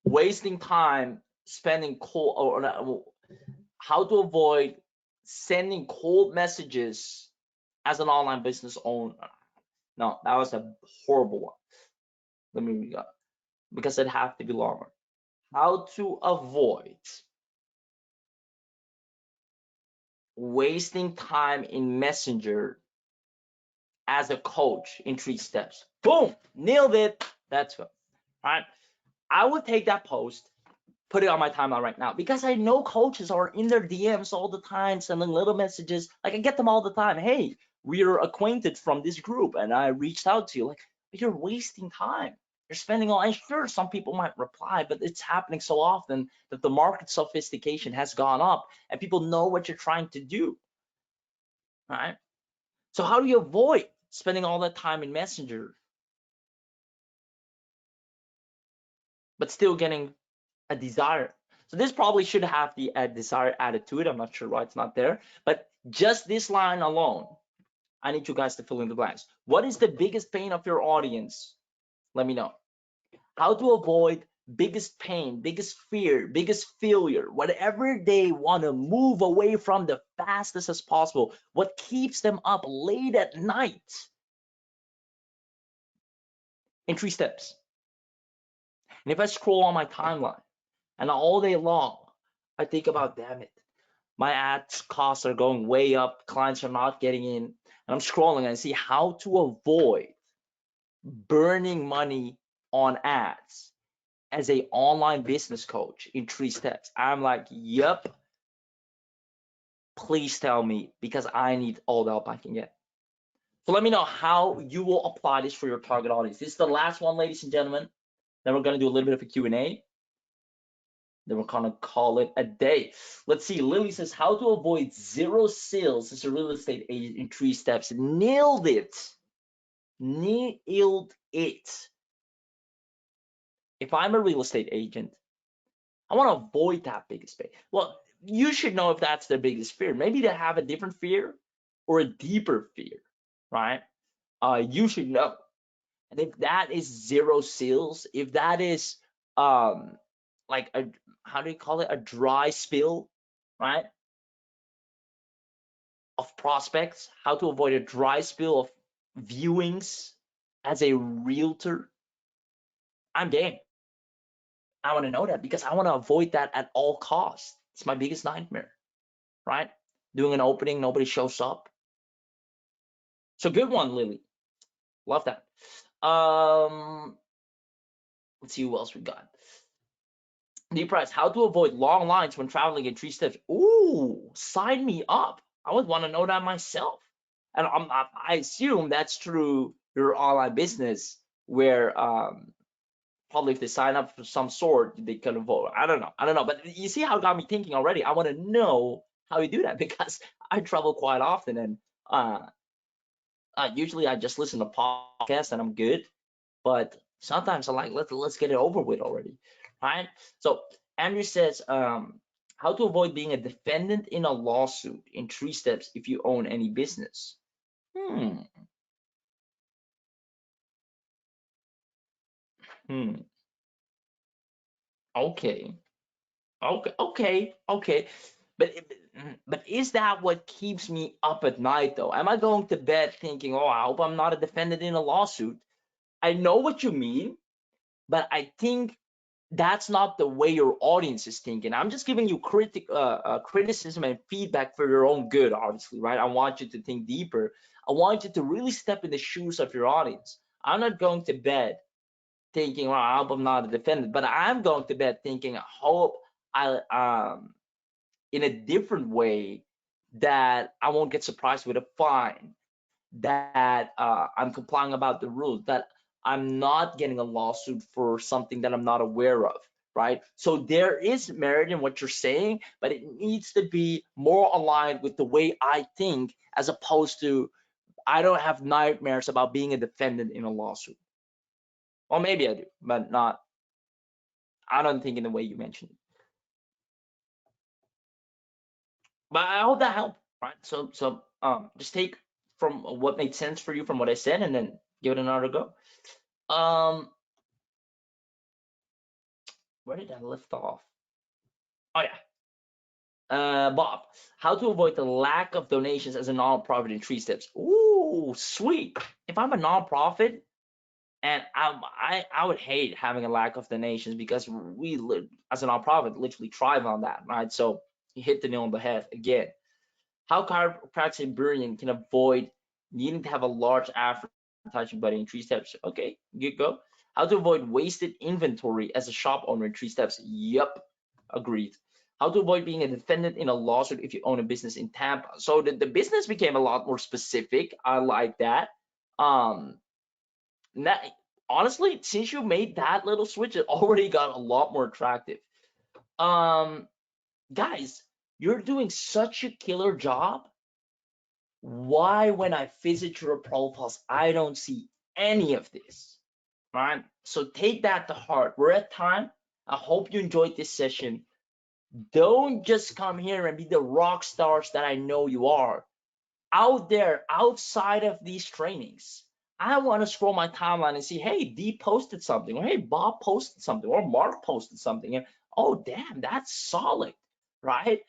wasting time spending cold, or how to avoid sending cold messages as an online business owner. No, that was a horrible one. Let me read that because it have to be longer. How to avoid wasting time in Messenger as a coach in 3 steps. Boom, nailed it. That's good. All right. I would take that post, put it on my timeline right now because I know coaches are in their DMs all the time, sending little messages. Like I get them all the time. Hey, we're acquainted from this group, and I reached out to you. Like, you're wasting time. You're spending all. And sure, some people might reply, but it's happening so often that the market sophistication has gone up, and people know what you're trying to do. Right. So how do you avoid spending all that time in Messenger, but still getting a desire? So this probably should have the desired attitude. I'm not sure why it's not there, but just this line alone, I need you guys to fill in the blanks. What is the biggest pain of your audience? Let me know. How to avoid biggest pain, biggest fear, biggest failure, whatever they want to move away from the fastest as possible. What keeps them up late at night? In 3 steps. And if I scroll on my timeline and all day long, I think about, damn it, my ads costs are going way up, clients are not getting in, and I'm scrolling and I see how to avoid burning money on ads as a online business coach in 3 steps. I'm like, yep, please tell me, because I need all the help I can get. So let me know how you will apply this for your target audience. This is the last one, ladies and gentlemen. Then we're gonna do a little bit of a Q&A. Then we're gonna call it a day. Let's see. Lily says, how to avoid zero sales as a real estate agent in 3 steps. Nailed it. Nailed it. If I'm a real estate agent, I want to avoid that biggest fear. Well, you should know if that's their biggest fear. Maybe they have a different fear or a deeper fear, right? You should know. And if that is zero sales, if that is like a, how do you call it, a dry spill, right? Of prospects, how to avoid a dry spill of viewings as a realtor, I'm game. I want to know that because I want to avoid that at all costs. It's my biggest nightmare, right? Doing an opening, nobody shows up. So good one, Lily. Love that. Let's see who else we got. Deep Price, how to avoid long lines when traveling in 3 steps. Ooh, sign me up. I would want to know that myself. And I assume that's through your online business where probably if they sign up for some sort, they can avoid. I don't know. I don't know. But you see how it got me thinking already. I want to know how you do that because I travel quite often and uh, usually I just listen to podcasts and I'm good. But sometimes I like let's get it over with already, right? So Andrew says, how to avoid being a defendant in a lawsuit in 3 steps if you own any business. Hmm. Hmm. Okay. Okay. Okay. Okay. But is that what keeps me up at night though? Am I going to bed thinking, oh, I hope I'm not a defendant in a lawsuit? I know what you mean, but I think that's not the way your audience is thinking. I'm just giving you criticism and feedback for your own good, obviously, right? I want you to think deeper. I want you to really step in the shoes of your audience. I'm not going to bed thinking, well, I hope I'm not a defendant, but I'm going to bed thinking, I hope I, in a different way, that I won't get surprised with a fine, that I'm complying about the rules, that I'm not getting a lawsuit for something that I'm not aware of, right? So there is merit in what you're saying, but it needs to be more aligned with the way I think, as opposed to I don't have nightmares about being a defendant in a lawsuit. Well, maybe I do, but not. I don't think in the way you mentioned it. But I hope that helped, right? So just take from what made sense for you from what I said, and then give it another go. Um, where did I lift off? Oh yeah. Bob, how to avoid the lack of donations as a nonprofit in 3 steps. Ooh, sweet. If I'm a nonprofit, and I would hate having a lack of donations because we as a nonprofit literally thrive on that, right? So you hit the nail on the head again. How chiropractic and Burien can avoid needing to have a large advertising budget in 3 steps. Okay, good go. How to avoid wasted inventory as a shop owner in 3 steps. Yep, agreed. How to avoid being a defendant in a lawsuit if you own a business in Tampa. So the business became a lot more specific. I like that. Um, that, honestly, since you made that little switch, it already got a lot more attractive. Um, guys, you're doing such a killer job. Why, when I visit your profiles, I don't see any of this, right? So take that to heart. We're at time. I hope you enjoyed this session. Don't just come here and be the rock stars that I know you are. Out there, outside of these trainings, I want to scroll my timeline and see, hey, Dee posted something, or hey, Bob posted something, or Mark posted something, and oh, damn, that's solid, right?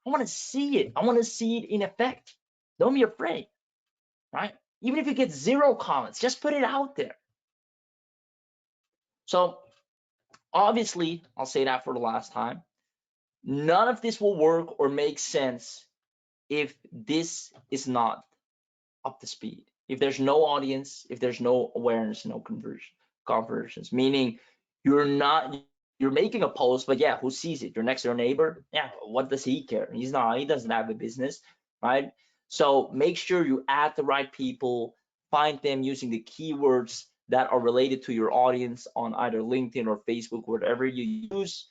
I want to see it. I want to see it in effect. Don't be afraid, right? Even if you get 0 comments, just put it out there. So obviously, I'll say that for the last time. None of this will work or make sense if this is not up to speed. If there's no audience, if there's no awareness, no conversions, meaning you're not you're making a post, but yeah, who sees it? Your next door neighbor? Yeah, what does he care? He doesn't have a business, right? So make sure you add the right people, find them using the keywords that are related to your audience on either LinkedIn or Facebook, whatever you use.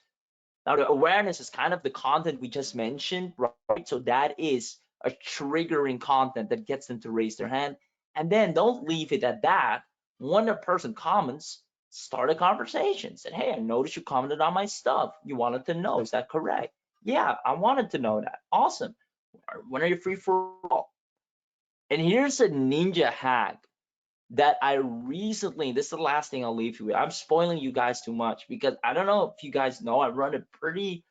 Now, the awareness is kind of the content we just mentioned, right? So that is a triggering content that gets them to raise their hand. And then don't leave it at that. When a person comments, start a conversation. Said, hey, I noticed you commented on my stuff. You wanted to know, is that correct? Yeah, I wanted to know that. Awesome. When are you free for all? And here's a ninja hack that I recently, this is the last thing I'll leave you with. I'm spoiling you guys too much because I don't know if you guys know, I run a pretty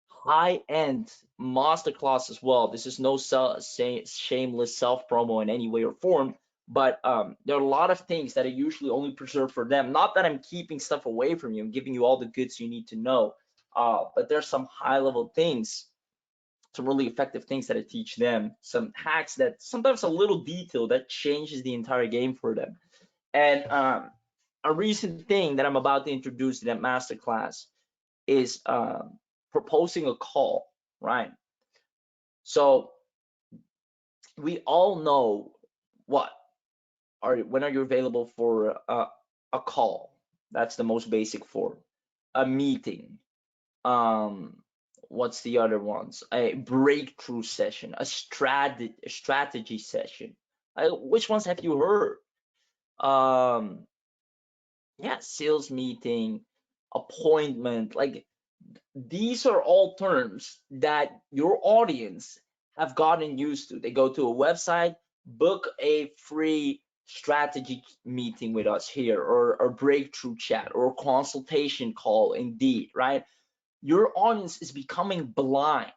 high-end masterclass as well. This is no shameless self-promo in any way or form, but there are a lot of things that I usually only preserve for them. Not that I'm keeping stuff away from you, I'm giving you all the goods you need to know, but there's some high-level things, some really effective things that I teach them, some hacks that sometimes a little detail that changes the entire game for them. And a recent thing that I'm about to introduce in that masterclass is proposing a call, right? So we all know what when are you available for a call? That's the most basic form. A meeting. Um, what's the other ones? A breakthrough session, a strategy session. Which ones have you heard? Um, yeah, sales meeting, appointment. Like these are all terms that your audience have gotten used to. They go to a website, book a free strategy meeting with us here, or a breakthrough chat, or a consultation call, indeed, right? Your audience is becoming blind,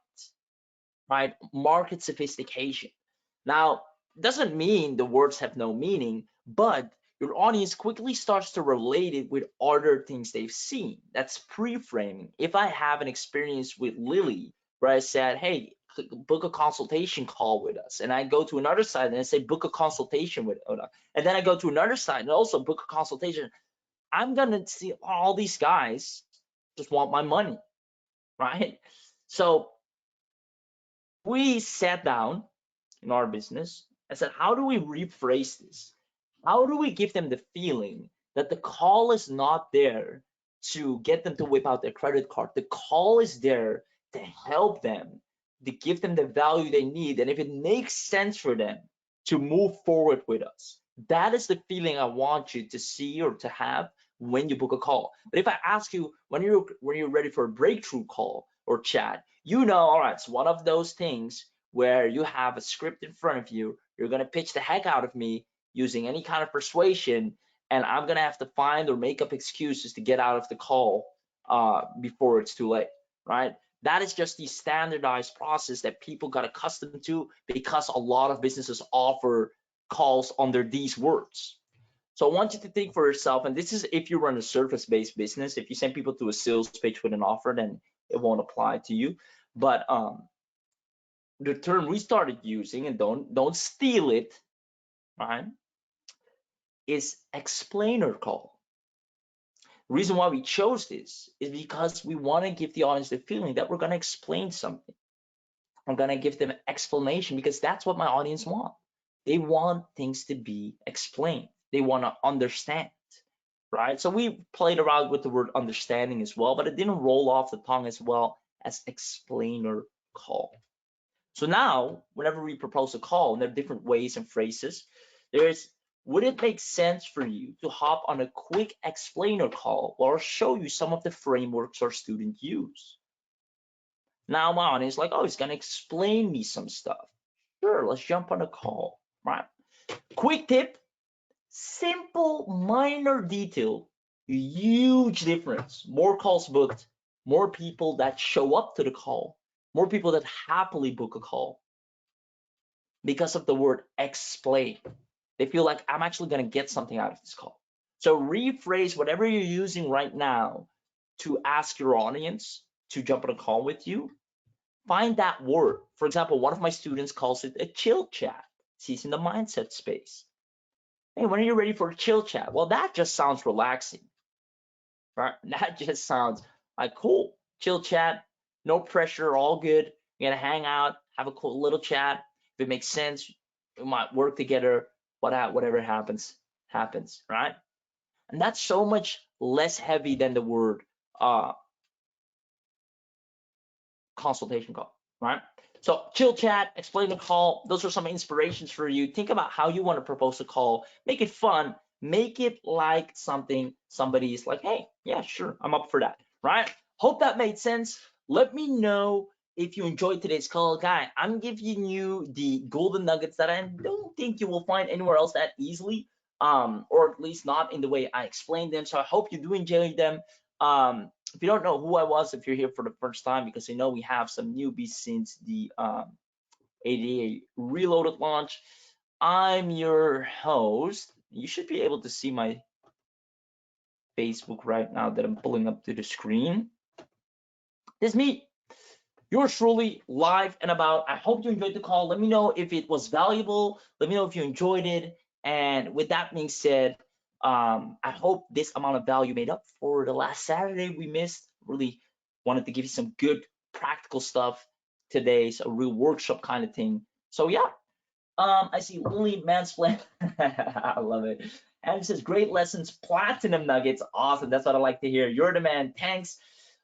right? Market sophistication. Now, doesn't mean the words have no meaning, but your audience quickly starts to relate it with other things they've seen. That's pre-framing. If I have an experience with Lily where I said, hey, book a consultation call with us, and I go to another site and I say book a consultation with us, and then I go to another site and also book a consultation, I'm gonna see all these guys just want my money, right? So we sat down in our business and said, how do we rephrase this? How do we give them the feeling that the call is not there to get them to whip out their credit card? The call is there to help them, to give them the value they need. And if it makes sense for them to move forward with us, that is the feeling I want you to see or to have when you book a call. But if I ask you when you're ready for a breakthrough call or chat, you know, all right, it's one of those things where you have a script in front of you, you're gonna pitch the heck out of me using any kind of persuasion, and I'm gonna have to find or make up excuses to get out of the call before it's too late, right? That is just the standardized process that people got accustomed to because a lot of businesses offer calls under these words. So I want you to think for yourself, and this is if you run a service-based business. If you send people to a sales page with an offer, then it won't apply to you. But the term we started using, and don't steal it, right, is explainer call. The reason why we chose this is because we want to give the audience the feeling that we're going to explain something. I'm going to give them explanation because that's what my audience want. They want things to be explained. They want to understand, right? So we played around with the word understanding as well, but it didn't roll off the tongue as well as explainer call. So now, whenever we propose a call, and there are different ways and phrases, there's, would it make sense for you to hop on a quick explainer call or show you some of the frameworks our students use? Now my audience like, oh, he's gonna explain me some stuff. Sure, let's jump on a call, right? Quick tip, simple, minor detail, huge difference. More calls booked, more people that show up to the call, more people that happily book a call because of the word explain. They feel like I'm actually going to get something out of this call. So rephrase whatever you're using right now to ask your audience to jump on a call with you. Find that word. For example, one of my students calls it a chill chat. He's in the mindset space. Hey, when are you ready for a chill chat? Well, that just sounds relaxing, right? That just sounds like cool. Chill chat, no pressure, all good. You're gonna hang out, have a cool little chat. If it makes sense, we might work together. Whatever happens, happens, right? And that's so much less heavy than the word uh, consultation call, right? So chill chat, explain the call. Those are some inspirations for you. Think about how you want to propose a call. Make it fun. Make it like something somebody's like, hey, yeah, sure, I'm up for that, right? Hope that made sense. Let me know if you enjoyed today's call. Guy, I'm giving you the golden nuggets that I don't think you will find anywhere else that easily, or at least not in the way I explained them. So I hope you do enjoy them. If you don't know who I was, if you're here for the first time, because I know we have some newbies since the ADA Reloaded launch, I'm your host. You should be able to see my Facebook right now that I'm pulling up to the screen. This is me, yours truly, live and about. I hope you enjoyed the call. Let me know if it was valuable. Let me know if you enjoyed it. And with that being said, I hope this amount of value made up for the last Saturday we missed. Really wanted to give you some good practical stuff today. So a real workshop kind of thing. So yeah, I see Lily Mansplain. I love it. And it says, great lessons, platinum nuggets. Awesome. That's what I like to hear. You're the man. Thanks.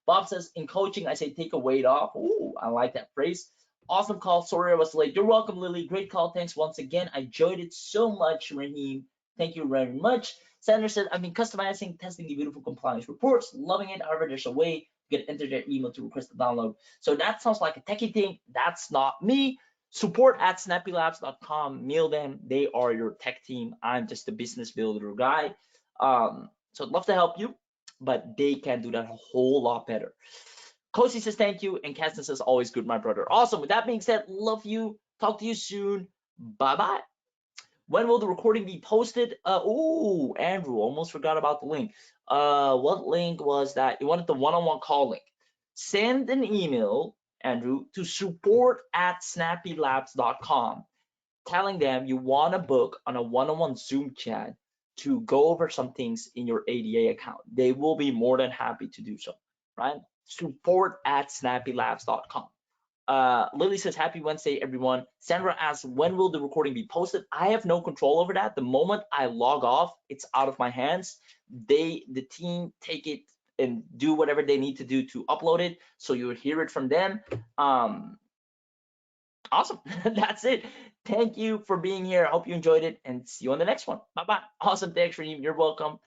Bob says, in coaching, I say take a weight off. Ooh, I like that phrase. Awesome call. Sorry I was late. You're welcome, Lily. Great call. Thanks once again. I enjoyed it so much, Raheem. Thank you very much. Sandra said, I've been customizing, testing the beautiful compliance reports. Loving it. However, there's a way you can enter their email to request the download. So that sounds like a techie thing. That's not me. Support@snappylabs.com. Mail them. They are your tech team. I'm just a business builder guy. So I'd love to help you, but they can do that a whole lot better. Kosi says thank you, and Caston says always good, my brother. Awesome. With that being said, love you. Talk to you soon. Bye bye. When will the recording be posted? Oh, Andrew, almost forgot about the link. What link was that? You wanted the one-on-one call link. Send an email, Andrew, to support@snappylabs.com, telling them you want to book on a one-on-one Zoom chat to go over some things in your ADA account. They will be more than happy to do so, right? Support@snappylabs.com. Lily says, happy Wednesday, everyone. Sandra asks, when will the recording be posted? I have no control over that. The moment I log off, it's out of my hands. The team take it and do whatever they need to do to upload it. So you'll hear it from them. Awesome. That's it. Thank you for being here. I hope you enjoyed it and see you on the next one. Bye-bye. Awesome. Thanks, Reem. You're welcome.